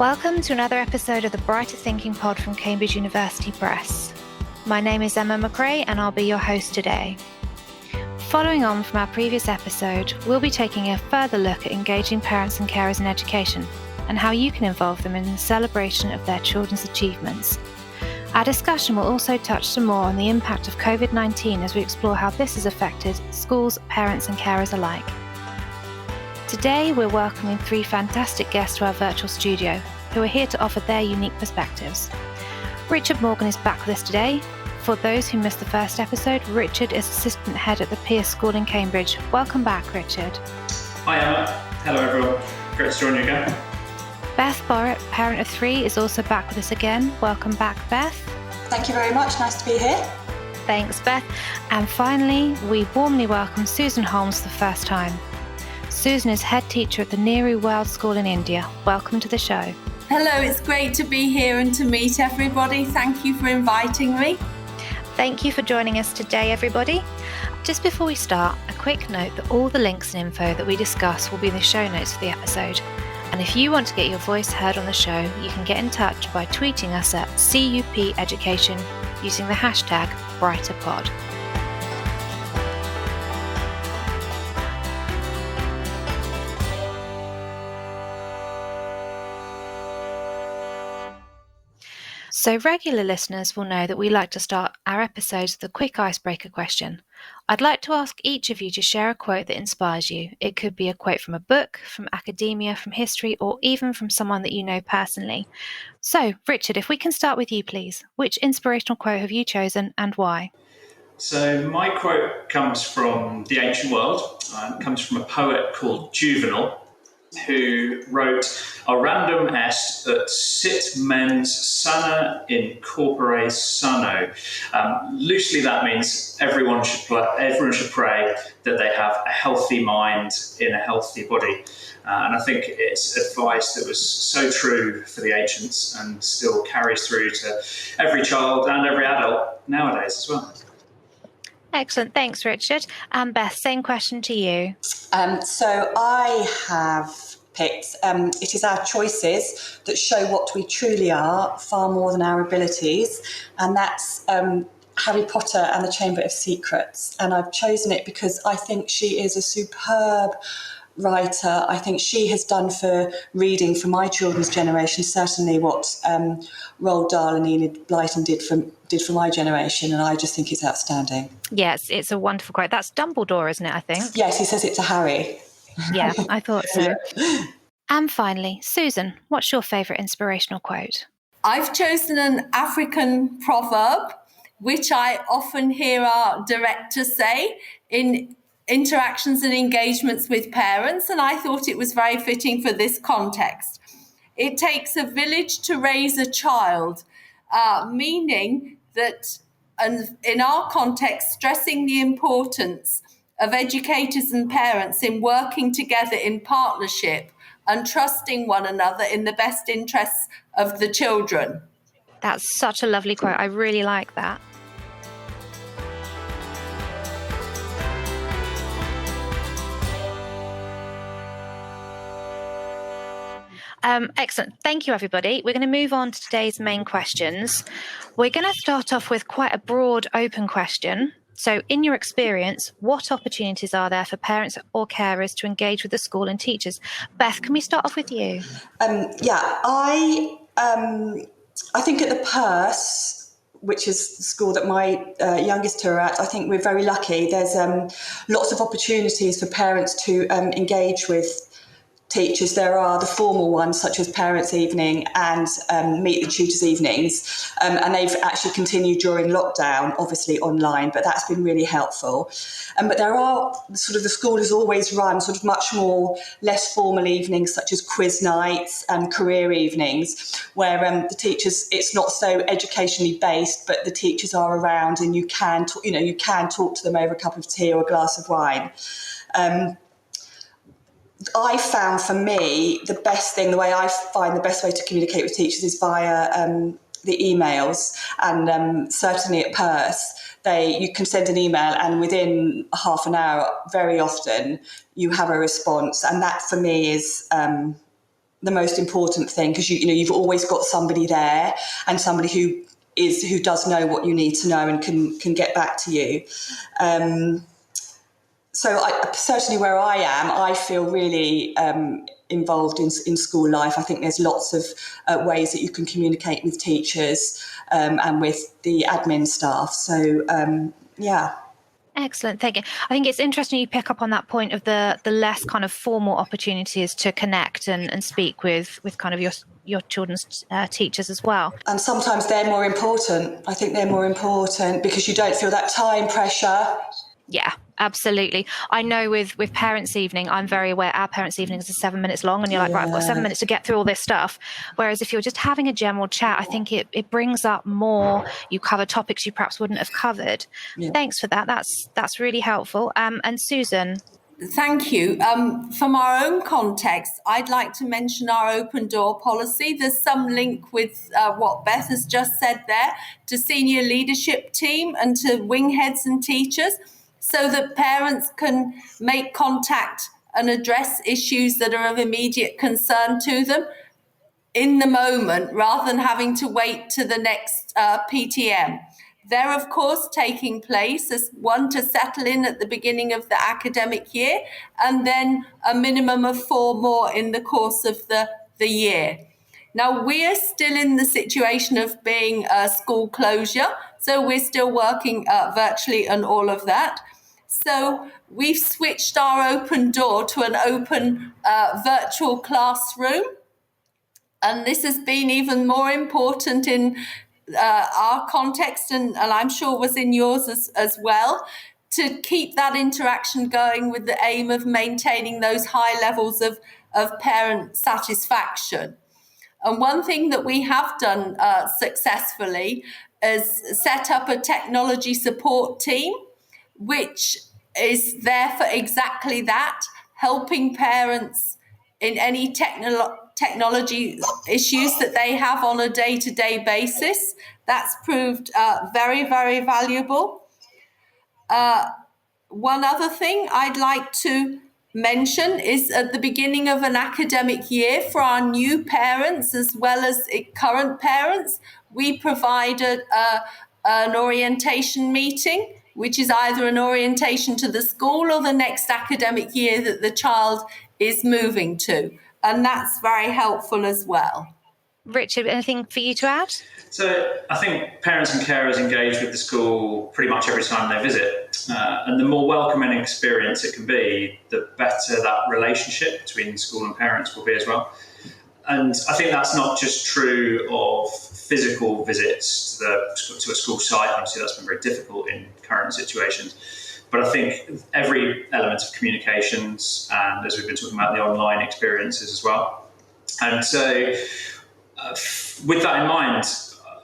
Welcome to another episode of the Brighter Thinking Pod from Cambridge University Press. My name is Emma McCrea and I'll be your host today. Following on from our previous episode, we'll be taking a further look at engaging parents and carers in education and how you can involve them in the celebration of their children's achievements. Our discussion will also touch some more on the impact of COVID-19 as we explore how this has affected schools, parents and carers alike. Today, we're welcoming three fantastic guests to our virtual studio who are here to offer their unique perspectives. Richard Morgan is back with us today. For those who missed the first episode, Richard is Assistant Head at the Perse School in Cambridge. Welcome back, Richard. Hi, Emma. Hello, everyone. Great to join you again. Beth Borrett, parent of three, is also back with us again. Welcome back, Beth. Thank you very much. Nice to be here. Thanks, Beth. And finally, we warmly welcome Susan Holmes for the first time. Susan is head teacher at the Nehru World School in India. Welcome to the show. Hello, it's great to be here and to meet everybody. Thank you for inviting me. Thank you for joining us today, everybody. Just before we start, a quick note that all the links and info that we discuss will be in the show notes for the episode. And if you want to get your voice heard on the show, you can get in touch by tweeting us at CUP Education using the hashtag BrighterPod. So regular listeners will know that we like to start our episodes with a quick icebreaker question. I'd like to ask each of you to share a quote that inspires you. It could be a quote from a book, from academia, from history, or even from someone that you know personally. So, Richard, if we can start with you, please. Which inspirational quote have you chosen and why? So my quote comes from the ancient world. It comes from a poet called Juvenal, who wrote, "Orandum est ut sit mens sana in corpore sano." Loosely, that means everyone should pray that they have a healthy mind in a healthy body. And I think it's advice that was so true for the ancients and still carries through to every child and every adult nowadays as well. Excellent. Thanks, Richard. And Beth, same question to you. So I have picked, it is our choices that show what we truly are far more than our abilities. And that's Harry Potter and the Chamber of Secrets. And I've chosen it because I think she is a superb writer. I think she has done for reading for my children's generation certainly what Roald Dahl and Enid Blyton did for my generation, and I just think it's outstanding. Yes, it's a wonderful quote. That's Dumbledore, isn't it, I think? Yes, he says it to Harry. Yeah, I thought so. And finally, Susan, what's your favourite inspirational quote? I've chosen an African proverb, which I often hear our directors say in interactions and engagements with parents, and I thought it was very fitting for this context. It takes a village to raise a child, meaning that, and in our context, stressing the importance of educators and parents in working together in partnership and trusting one another in the best interests of the children. That's such a lovely quote. I really like that. Excellent. Thank you, everybody. We're going to move on to today's main questions. We're going to start off with quite a broad, open question. So, in your experience, what opportunities are there for parents or carers to engage with the school and teachers? Beth, can we start off with you? I think at the Perse, which is the school that my youngest two are at, I think we're very lucky. There's lots of opportunities for parents to engage with teachers. There are the formal ones such as Parents' Evening and Meet the Tutors Evenings, and they've actually continued during lockdown, obviously online, but that's been really helpful. But there are the school has always run much more less formal evenings such as quiz nights and career evenings, where the teachers, it's not so educationally based, but the teachers are around and you can talk to them over a cup of tea or a glass of wine. I found for me the way I find the best way to communicate with teachers is via the emails, and certainly at Perse you can send an email and within half an hour very often you have a response, and that for me is the most important thing, because you've always got somebody there, and somebody who does know what you need to know and can get back to you. So certainly where I am, I feel really involved in school life. I think there's lots of ways that you can communicate with teachers and with the admin staff. So, yeah. Excellent, thank you. I think it's interesting you pick up on that point of the less kind of formal opportunities to connect and speak with kind of your children's teachers as well. And sometimes they're more important. I think they're more important because you don't feel that time pressure. Yeah, absolutely. I know with Parents' Evening, I'm very aware our Parents' Evening is 7 minutes long, and you're like, right, I've got 7 minutes to get through all this stuff. Whereas if you're just having a general chat, I think it brings up more. You cover topics you perhaps wouldn't have covered. Yeah. Thanks for that. That's really helpful. And Susan. Thank you. From our own context, I'd like to mention our open door policy. There's some link with what Beth has just said there to senior leadership team and to wing heads and teachers, so that parents can make contact and address issues that are of immediate concern to them in the moment, rather than having to wait to the next PTM. They're, of course, taking place as one to settle in at the beginning of the academic year, and then a minimum of 4 more in the course of the year. Now, we're still in the situation of being a school closure, so we're still working virtually and all of that. So we've switched our open door to an open virtual classroom. And this has been even more important in our context, and I'm sure was in yours as well, to keep that interaction going with the aim of maintaining those high levels of parent satisfaction. And one thing that we have done successfully is set up a technology support team, which is there for exactly that, helping parents in any technology issues that they have on a day-to-day basis. That's proved very, very valuable. One other thing I'd like to mention is at the beginning of an academic year, for our new parents as well as current parents, we provided an orientation meeting, which is either an orientation to the school or the next academic year that the child is moving to. And that's very helpful as well. Richard, anything for you to add? So I think parents and carers engage with the school pretty much every time they visit. And the more welcoming experience it can be, the better that relationship between school and parents will be as well. And I think that's not just true of physical visits to a school site. Obviously, that's been very difficult in current situations. But I think every element of communications, and as we've been talking about, the online experiences as well. And so with that in mind,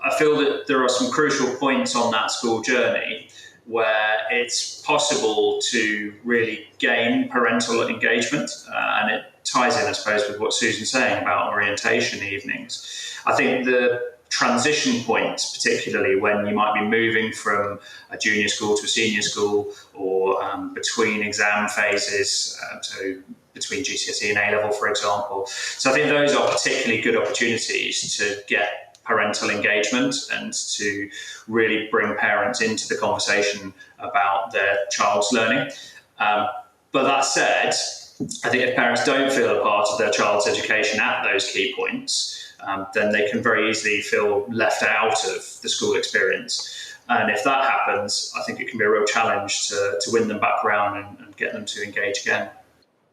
I feel that there are some crucial points on that school journey where it's possible to really gain parental engagement, and it ties in, I suppose, with what Susan's saying about orientation evenings. I think the transition points, particularly when you might be moving from a junior school to a senior school, or between exam phases, so between GCSE and A-level, for example. So I think those are particularly good opportunities to get parental engagement and to really bring parents into the conversation about their child's learning. But that said, I think if parents don't feel a part of their child's education at those key points, then they can very easily feel left out of the school experience. And if that happens, I think it can be a real challenge to win them back around and get them to engage again.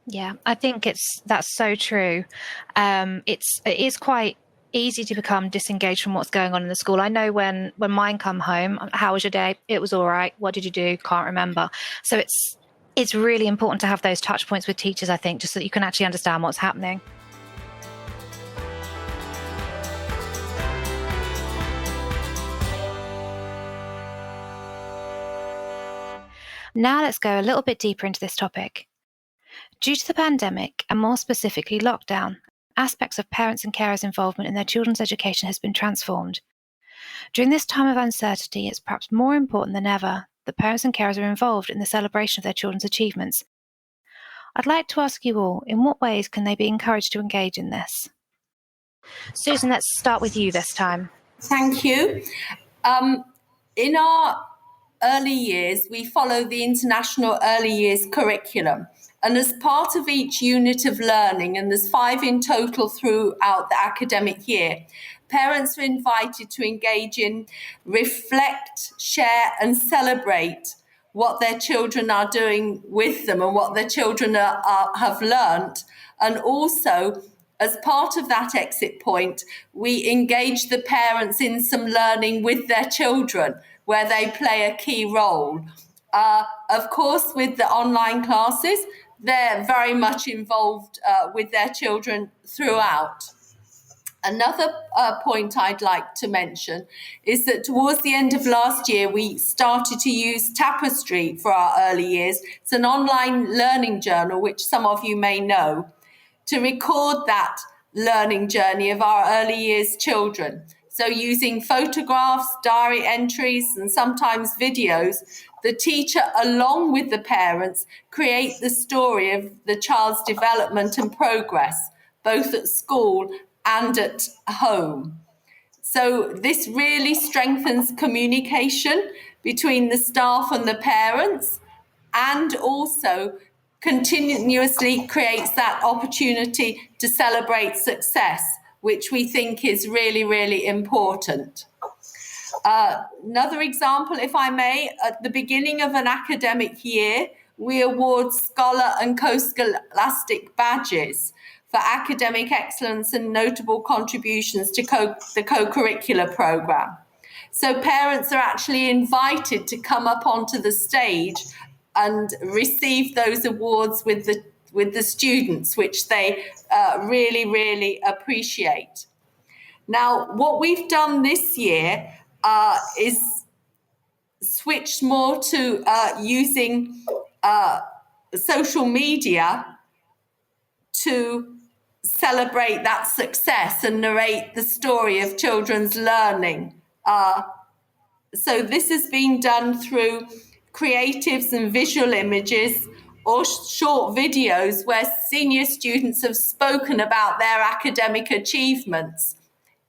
Yeah, I think that's so true. It is quite easy to become disengaged from what's going on in the school. I know when mine come home, how was your day? It was all right. What did you do? Can't remember. So it's really important to have those touch points with teachers, I think, just so that you can actually understand what's happening. Now let's go a little bit deeper into this topic. Due to the pandemic, and more specifically lockdown, aspects of parents and carers' involvement in their children's education has been transformed. During this time of uncertainty, it's perhaps more important than ever that parents and carers are involved in the celebration of their children's achievements. I'd like to ask you all, in what ways can they be encouraged to engage in this? Susan, let's start with you this time. Thank you. In our early years, we follow the International Early Years curriculum. And as part of each unit of learning, and there's 5 in total throughout the academic year, parents are invited to engage in reflect, share, and celebrate what their children are doing with them and what their children have learnt. And also, as part of that exit point, we engage the parents in some learning with their children, where they play a key role. Of course, with the online classes, they're very much involved with their children throughout. Another point I'd like to mention is that towards the end of last year, we started to use Tapestry for our early years. It's an online learning journal, which some of you may know, to record that learning journey of our early years children. So using photographs, diary entries, and sometimes videos, the teacher, along with the parents, create the story of the child's development and progress, both at school and at home. So this really strengthens communication between the staff and the parents, and also continuously creates that opportunity to celebrate success, which we think is really, really important. Another example, if I may, at the beginning of an academic year, we award scholar and co-scholastic badges for academic excellence and notable contributions to the co-curricular programme. So parents are actually invited to come up onto the stage and receive those awards with the students, which they really, really appreciate. Now, what we've done this year is switched more to using social media to celebrate that success and narrate the story of children's learning. So this has been done through creatives and visual images or short videos where senior students have spoken about their academic achievements.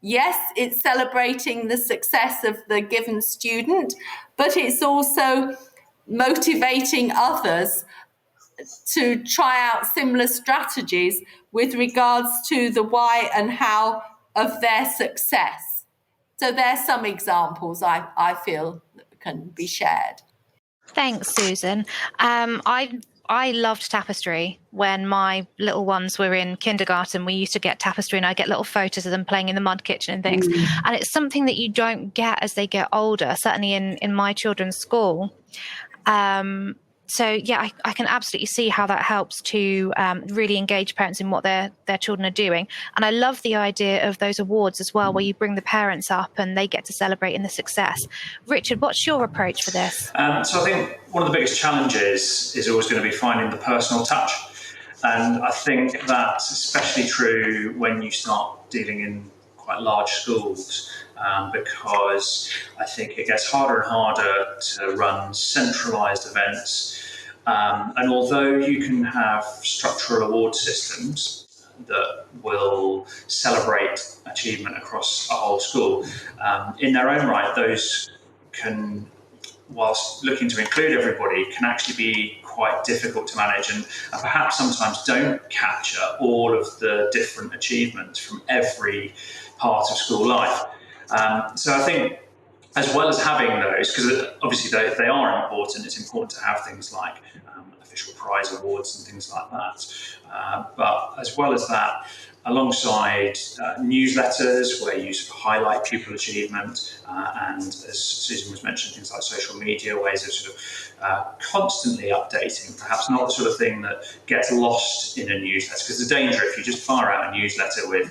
Yes, it's celebrating the success of the given student, but it's also motivating others to try out similar strategies with regards to the why and how of their success. So there's some examples I feel that can be shared. Thanks, Susan. I loved Tapestry when my little ones were in kindergarten. We used to get Tapestry and I get little photos of them playing in the mud kitchen and things. And it's something that you don't get as they get older, certainly in my children's school. So, yeah, I can absolutely see how that helps to really engage parents in what their children are doing. And I love the idea of those awards as well, where you bring the parents up and they get to celebrate in the success. Richard, what's your approach for this? So I think one of the biggest challenges is always going to be finding the personal touch. And I think that's especially true when you start dealing in quite large schools. Because I think it gets harder and harder to run centralised events. And although you can have structural award systems that will celebrate achievement across a whole school, in their own right, those can, whilst looking to include everybody, can actually be quite difficult to manage and perhaps sometimes don't capture all of the different achievements from every part of school life. So I think, as well as having those, because obviously they are important, it's important to have things like official prize awards and things like that. But as well as that, alongside newsletters where you sort of highlight pupil achievement, and as Susan was mentioning, things like social media, ways of sort of constantly updating, perhaps not the sort of thing that gets lost in a newsletter, because the danger if you just fire out a newsletter with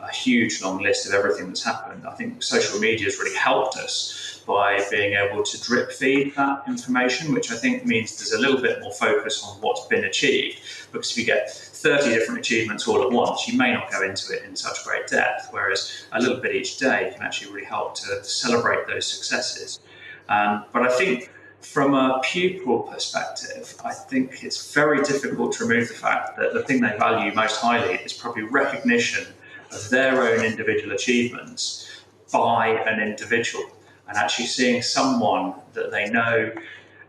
a huge long list of everything that's happened. I think social media has really helped us by being able to drip feed that information, which I think means there's a little bit more focus on what's been achieved, because if you get 30 different achievements all at once, you may not go into it in such great depth, whereas a little bit each day can actually really help to celebrate those successes. But I think from a pupil perspective, I think it's very difficult to remove the fact that the thing they value most highly is probably recognition of their own individual achievements by an individual, and actually seeing someone that they know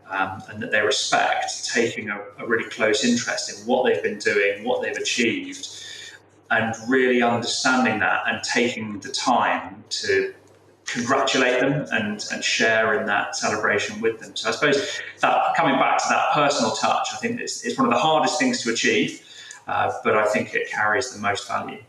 and that they respect taking a really close interest in what they've been doing, what they've achieved, and really understanding that and taking the time to congratulate them and share in that celebration with them. So I suppose that coming back to that personal touch, I think it's one of the hardest things to achieve, but I think it carries the most value.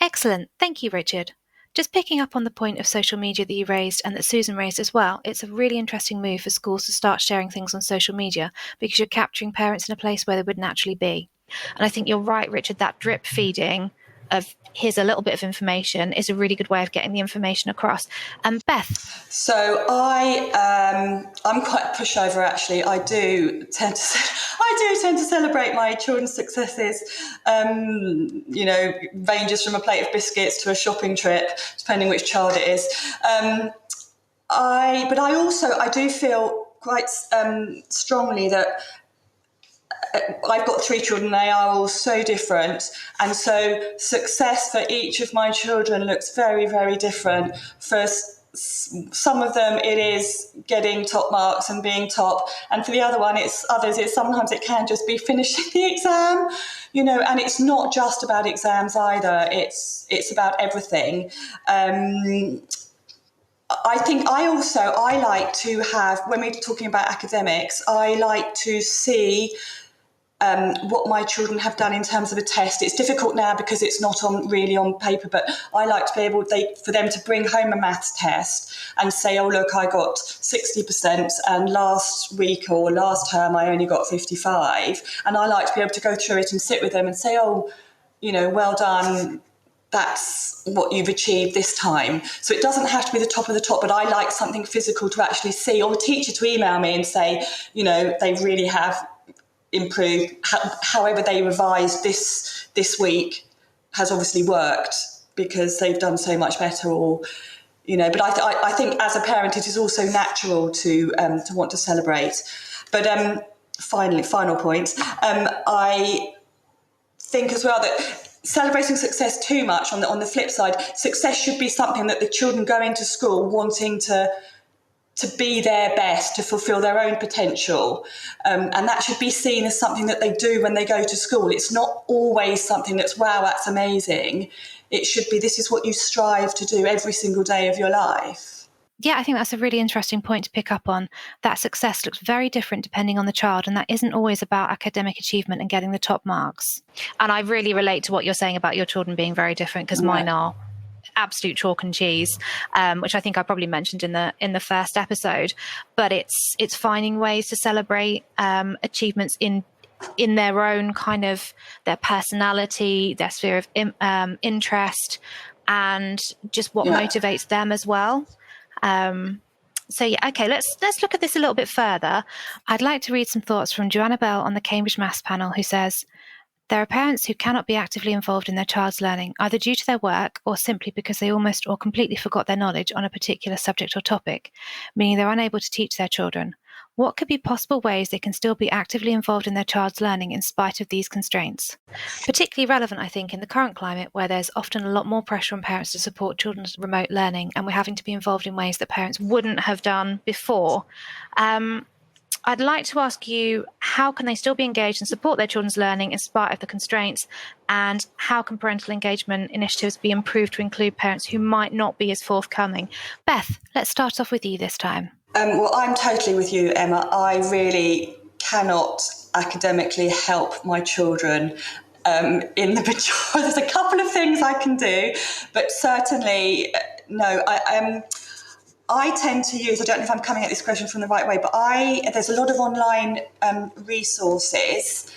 Excellent. Thank you, Richard. Just picking up on the point of social media that you raised and that Susan raised as well, it's a really interesting move for schools to start sharing things on social media because you're capturing parents in a place where they wouldn't actually be. And I think you're right, Richard, that drip feeding of here's a little bit of information is a really good way of getting the information across. And Beth? So I'm quite a pushover, actually. I do tend to celebrate my children's successes. Ranges from a plate of biscuits to a shopping trip, depending which child it is. I do feel quite strongly that I've got 3 children. They are all so different, and so success for each of my children looks very, very different. For some of them, it is getting top marks and being top, and for the other one, sometimes it can just be finishing the exam, and it's not just about exams either. It's about everything. I think I like to have, when we're talking about academics, I like to see what my children have done in terms of a test. It's difficult now because it's not really on paper, but I like to be able for them to bring home a maths test and say, oh, look, I got 60% and last week or last term I only got 55. And I like to be able to go through it and sit with them and say, oh, well done. That's what you've achieved this time. So it doesn't have to be the top of the top, but I like something physical to actually see, or a teacher to email me and say, they really have improved. However they revised this week has obviously worked because they've done so much better, or but I think as a parent it is also natural to want to celebrate. But final point, I think as well that celebrating success too much, on the flip side, success should be something that the children go into school wanting to be their best, to fulfill their own potential. And that should be seen as something that they do when they go to school. It's not always something that's, wow, that's amazing. It should be, this is what you strive to do every single day of your life. Yeah, I think that's a really interesting point to pick up on. That success looks very different depending on the child, and that isn't always about academic achievement and getting the top marks. And I really relate to what you're saying about your children being very different, because mine are absolute chalk and cheese, which I think I probably mentioned in the first episode. But it's finding ways to celebrate achievements in their own kind of their personality, their sphere of interest, and just what motivates them as well. So yeah, okay, let's look at this a little bit further. I'd like to read some thoughts from Joanna Bell on the Cambridge Maths panel, who says, there are parents who cannot be actively involved in their child's learning, either due to their work or simply because they almost or completely forgot their knowledge on a particular subject or topic, meaning they're unable to teach their children. What could be possible ways they can still be actively involved in their child's learning in spite of these constraints? Particularly relevant, I think, in the current climate where there's often a lot more pressure on parents to support children's remote learning, and we're having to be involved in ways that parents wouldn't have done before. I'd like to ask you, how can they still be engaged and support their children's learning in spite of the constraints? And how can parental engagement initiatives be improved to include parents who might not be as forthcoming? Beth, let's start off with you this time. Well, I'm totally with you, Emma. I really cannot academically help my children in the majority. There's a couple of things I can do, but certainly no. I tend to use, I don't know if I'm coming at this question from the right way, but there's a lot of online resources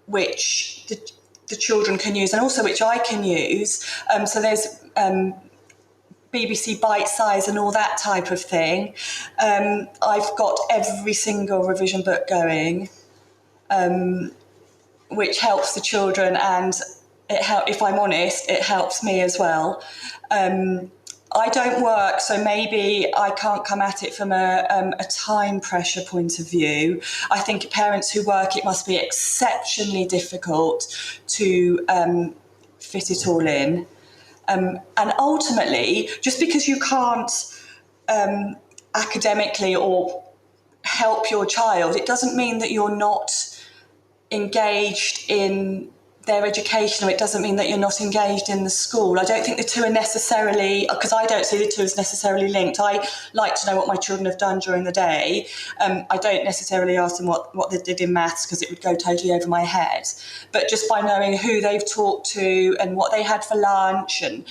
which the children can use, and also which I can use. So there's BBC Bite Size and all that type of thing. I've got every single revision book going, which helps the children, and if I'm honest, it helps me as well. I don't work, so maybe I can't come at it from a time pressure point of view. I think parents who work, it must be exceptionally difficult to fit it all in. And ultimately, just because you can't academically or help your child, it doesn't mean that you're not engaged in their education, or it doesn't mean that you're not engaged in the school. I don't think the two are necessarily, because I don't see the two as necessarily linked. I like to know what my children have done during the day. I don't necessarily ask them what they did in maths, because it would go totally over my head. But just by knowing who they've talked to and what they had for lunch, and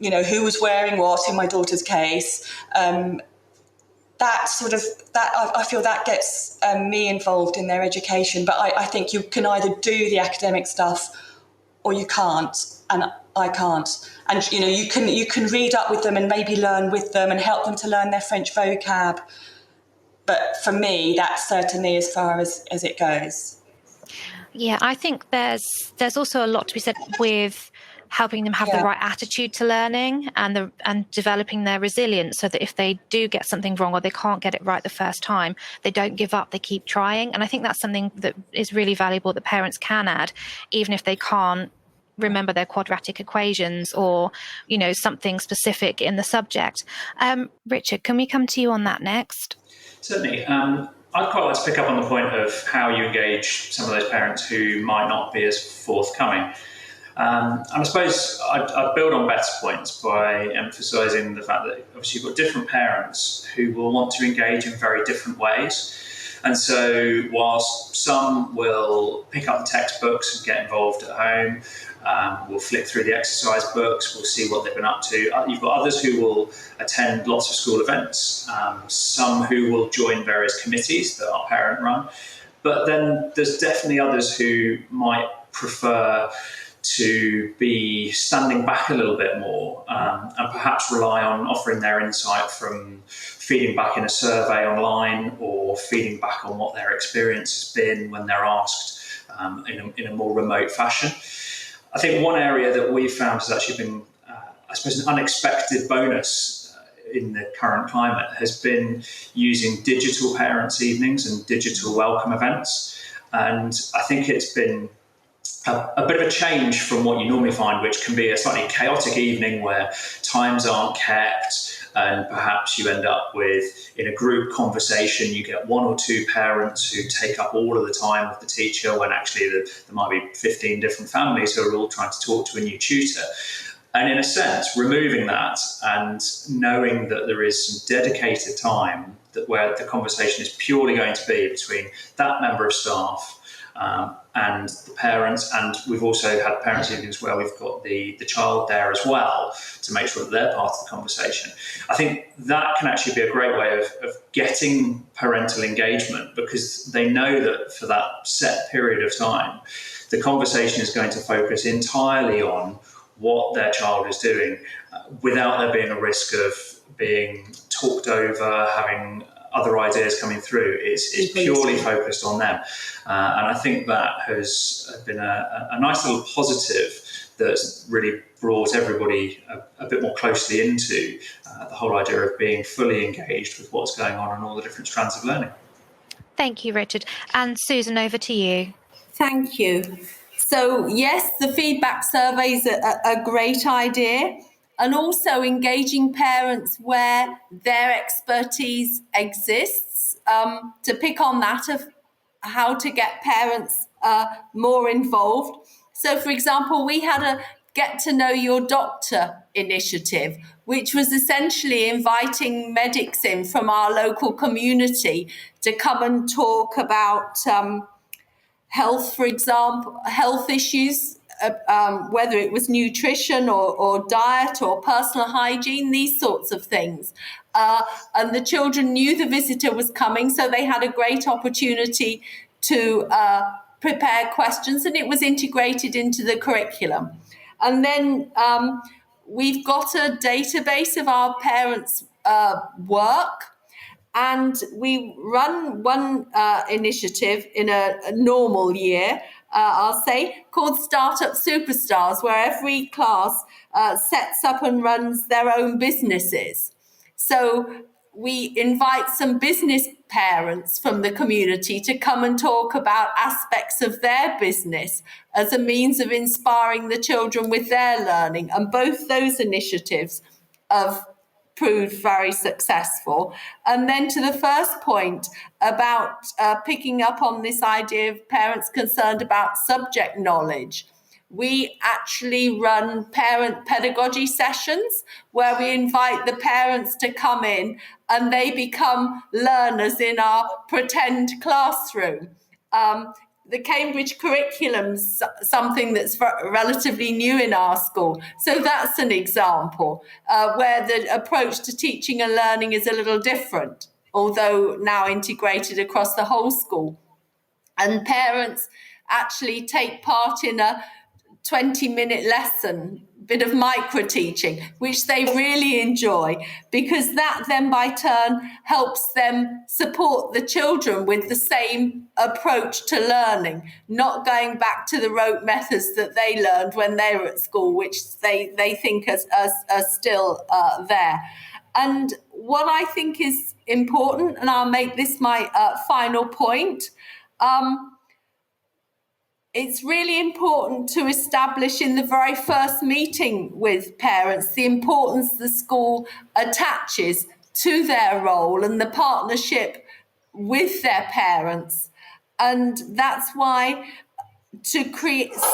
who was wearing what in my daughter's case, I feel that gets me involved in their education. But I think you can either do the academic stuff or you can't, and I can't. And you can read up with them and maybe learn with them and help them to learn their French vocab. But for me, that's certainly as far as it goes. Yeah, I think there's also a lot to be said with helping them have the right attitude to learning and developing their resilience, so that if they do get something wrong or they can't get it right the first time, they don't give up, they keep trying. And I think that's something that is really valuable that parents can add, even if they can't remember their quadratic equations or, something specific in the subject. Richard, can we come to you on that next? Certainly. I'd quite like to pick up on the point of how you engage some of those parents who might not be as forthcoming. And I suppose I'd build on Beth's points by emphasising the fact that obviously you've got different parents who will want to engage in very different ways. And so whilst some will pick up the textbooks and get involved at home, we'll flick through the exercise books, we'll see what they've been up to. You've got others who will attend lots of school events, some who will join various committees that are parent run. But then there's definitely others who might prefer to be standing back a little bit more and perhaps rely on offering their insight from feeding back in a survey online or feeding back on what their experience has been when they're asked in a more remote fashion. I think one area that we've found has actually been, I suppose, an unexpected bonus in the current climate has been using digital parents' evenings and digital welcome events. And I think it's been a bit of a change from what you normally find, which can be a slightly chaotic evening where times aren't kept and perhaps you end up with, in a group conversation, you get one or two parents who take up all of the time with the teacher when actually there might be 15 different families who are all trying to talk to a new tutor. And in a sense, removing that and knowing that there is some dedicated time where the conversation is purely going to be between that member of staff and the parents, and we've also had parents' evenings where we've got the child there as well to make sure that they're part of the conversation. I think that can actually be a great way of getting parental engagement, because they know that for that set period of time, the conversation is going to focus entirely on what their child is doing without there being a risk of being talked over, having other ideas coming through. It's purely focused on them. And I think that has been a nice little positive that's really brought everybody a bit more closely into the whole idea of being fully engaged with what's going on and all the different strands of learning. Thank you, Richard. And Susan, over to you. Thank you. So yes, the feedback survey is a great idea. And also engaging parents where their expertise exists, to pick on that of how to get parents more involved. So, for example, we had a Get to Know Your Doctor initiative, which was essentially inviting medics in from our local community to come and talk about health, for example, health issues, whether it was nutrition or diet or personal hygiene, these sorts of things. And the children knew the visitor was coming, so they had a great opportunity to prepare questions, and it was integrated into the curriculum. And then we've got a database of our parents' work. And we run one initiative in a normal year, I'll say, called Startup Superstars, where every class sets up and runs their own businesses. So we invite some business parents from the community to come and talk about aspects of their business as a means of inspiring the children with their learning. And both those initiatives have proved very successful. And then to the first point about picking up on this idea of parents concerned about subject knowledge, we actually run parent pedagogy sessions where we invite the parents to come in and they become learners in our pretend classroom. The Cambridge curriculum's something that's relatively new in our school. So that's an example where the approach to teaching and learning is a little different, although now integrated across the whole school. And parents actually take part in a 20-minute lesson, bit of micro teaching, which they really enjoy, because that then by turn helps them support the children with the same approach to learning, not going back to the rote methods that they learned when they were at school, which they think are still there. And what I think is important, and I'll make this my final point, it's really important to establish in the very first meeting with parents the importance the school attaches to their role and the partnership with their parents. And that's why to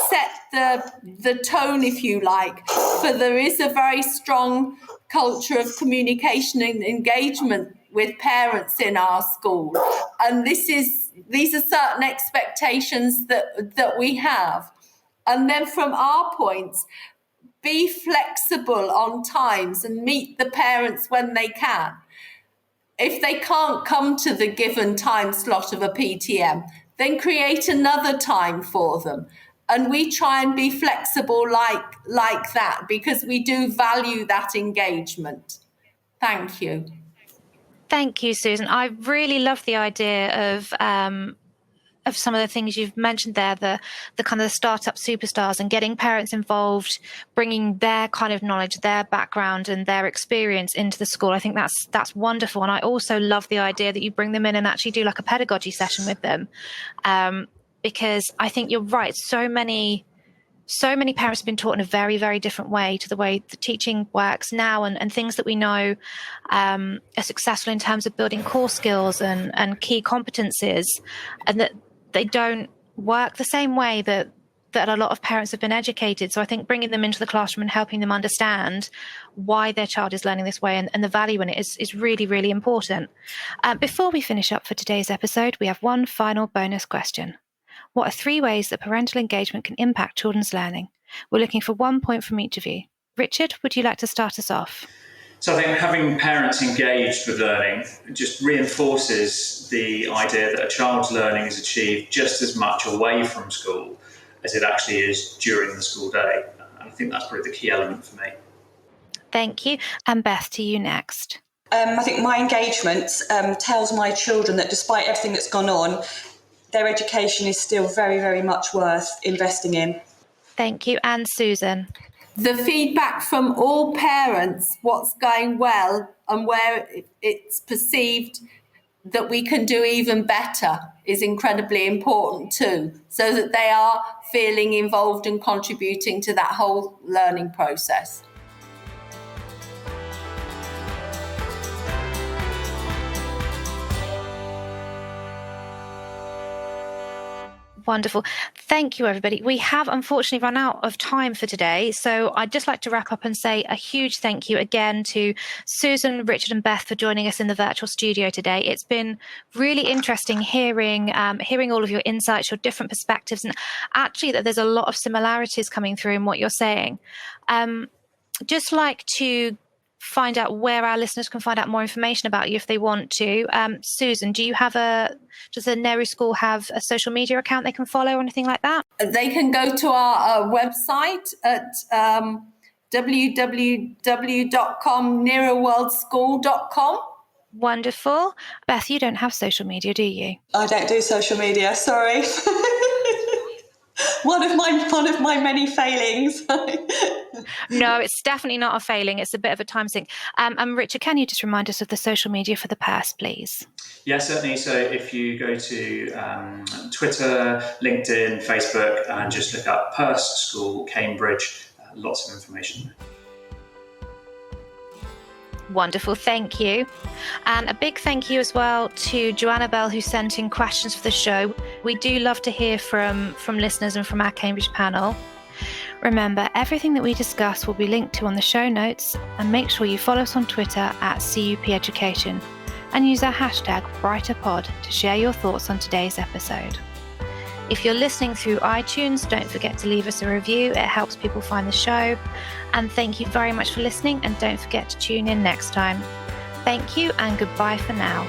set the tone, if you like, for there is a very strong culture of communication and engagement with parents in our school. And these are certain expectations that we have. And then from our points, be flexible on times and meet the parents when they can. If they can't come to the given time slot of a PTM, then create another time for them. And we try and be flexible like that, because we do value that engagement. Thank you. Thank you, Susan. I really love the idea of some of the things you've mentioned there, the kind of the startup superstars, and getting parents involved, bringing their kind of knowledge, their background and their experience into the school. I think that's wonderful. And I also love the idea that you bring them in and actually do like a pedagogy session with them, because I think you're right. So many parents have been taught in a very, very different way to the way the teaching works now, and things that we know are successful in terms of building core skills and key competencies, and that they don't work the same way that a lot of parents have been educated. So I think bringing them into the classroom and helping them understand why their child is learning this way and the value in it is really, really important. Before we finish up for today's episode, we have one final bonus question. What are 3 ways that parental engagement can impact children's learning? We're looking for 1 point from each of you. Richard, would you like to start us off? So I think having parents engaged with learning just reinforces the idea that a child's learning is achieved just as much away from school as it actually is during the school day. And I think that's probably the key element for me. Thank you. And Beth, to you next. I think my engagement tells my children that despite everything that's gone on, their education is still very, very much worth investing in. Thank you. And Susan? The feedback from all parents, what's going well and where it's perceived that we can do even better, is incredibly important too, so that they are feeling involved and contributing to that whole learning process. Wonderful. Thank you, everybody. We have unfortunately run out of time for today. So I'd just like to wrap up and say a huge thank you again to Susan, Richard and Beth for joining us in the virtual studio today. It's been really interesting hearing all of your insights, your different perspectives, and actually that there's a lot of similarities coming through in what you're saying. Just like to find out where our listeners can find out more information about you if they want to. Susan, does the Nehru School have a social media account they can follow or anything like that? They can go to our website at www.com, nehruworldschool.com. Wonderful. Beth, you don't have social media, do you? I don't do social media, sorry. One of my many failings. No, it's definitely not a failing. It's a bit of a time sink. Richard, can you just remind us of the social media for the Perse, please? Yeah, certainly. So if you go to Twitter, LinkedIn, Facebook, and just look up Perse School, Cambridge, lots of information. Wonderful, thank you. And a big thank you as well to Joanna Bell, who sent in questions for the show. We do love to hear from listeners and from our Cambridge panel. Remember, everything that we discuss will be linked to on the show notes, and make sure you follow us on Twitter @CUP Education and use our hashtag BrighterPod to share your thoughts on today's episode. If you're listening through iTunes, don't forget to leave us a review. It helps people find the show. And thank you very much for listening, and don't forget to tune in next time. Thank you and goodbye for now.